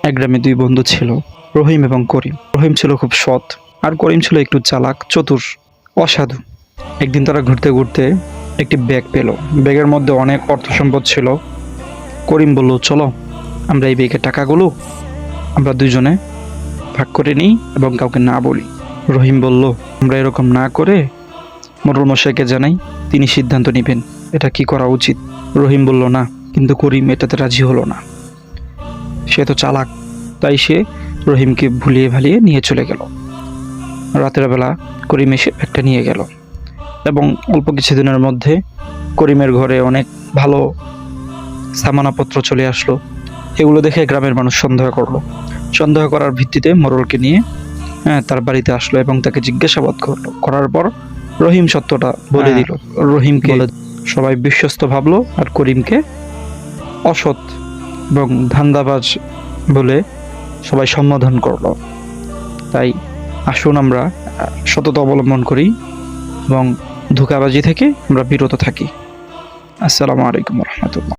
এক গ্রামে দুই বন্ধু ছিল, রহিম এবং করিম। রহিম ছিল খুব সৎ, আর করিম ছিল একটু চালাক, চতুর, অসাধু। একদিন তারা ঘুরতে ঘুরতে একটি ব্যাগ পেল। ব্যাগের মধ্যে অনেক অর্থ সম্পদ ছিল। করিম বলল, চলো আমরা এই ব্যাগের টাকাগুলো আমরা দুজনে ভাগ করে নিই এবং কাউকে না বলি। রহিম বলল, আমরা এরকম না করে মোড়ল মশাইকে জানাই, তিনি সিদ্ধান্ত নেবেন এটা কি করা উচিত। রহিম বলল, না। কিন্তু করিম এটাতে রাজি হলো না। সে তো চালাক, তাই সে রহিমকে ভুলিয়ে ভালিয়ে নিয়ে চলে গেল। রাতের বেলা করিম এসে ব্যাগটা নিয়ে গেল এবং অল্প কিছুদিনের মধ্যে করিমের ঘরে অনেক ভালো সামানাপত্র চলে আসলো। এগুলো দেখে গ্রামের মানুষ সন্দেহ করলো। সন্দেহ করার ভিত্তিতে মোড়লকে নিয়ে তার বাড়িতে আসলো এবং তাকে জিজ্ঞাসাবাদ করলো। করার পর রহিম সত্যটা বলে দিল। রহিমকে সবাই বিশ্বস্ত ভাবলো আর করিমকে অসৎ এবং ধান্দাবাজ বলে সবাই সম্বোধন করলো। তাই আসুন আমরা সততা অবলম্বন করি এবং ধোঁকাবাজি থেকে আমরা বিরত থাকি। আসসালামু আলাইকুম রহমতুল্লাহ।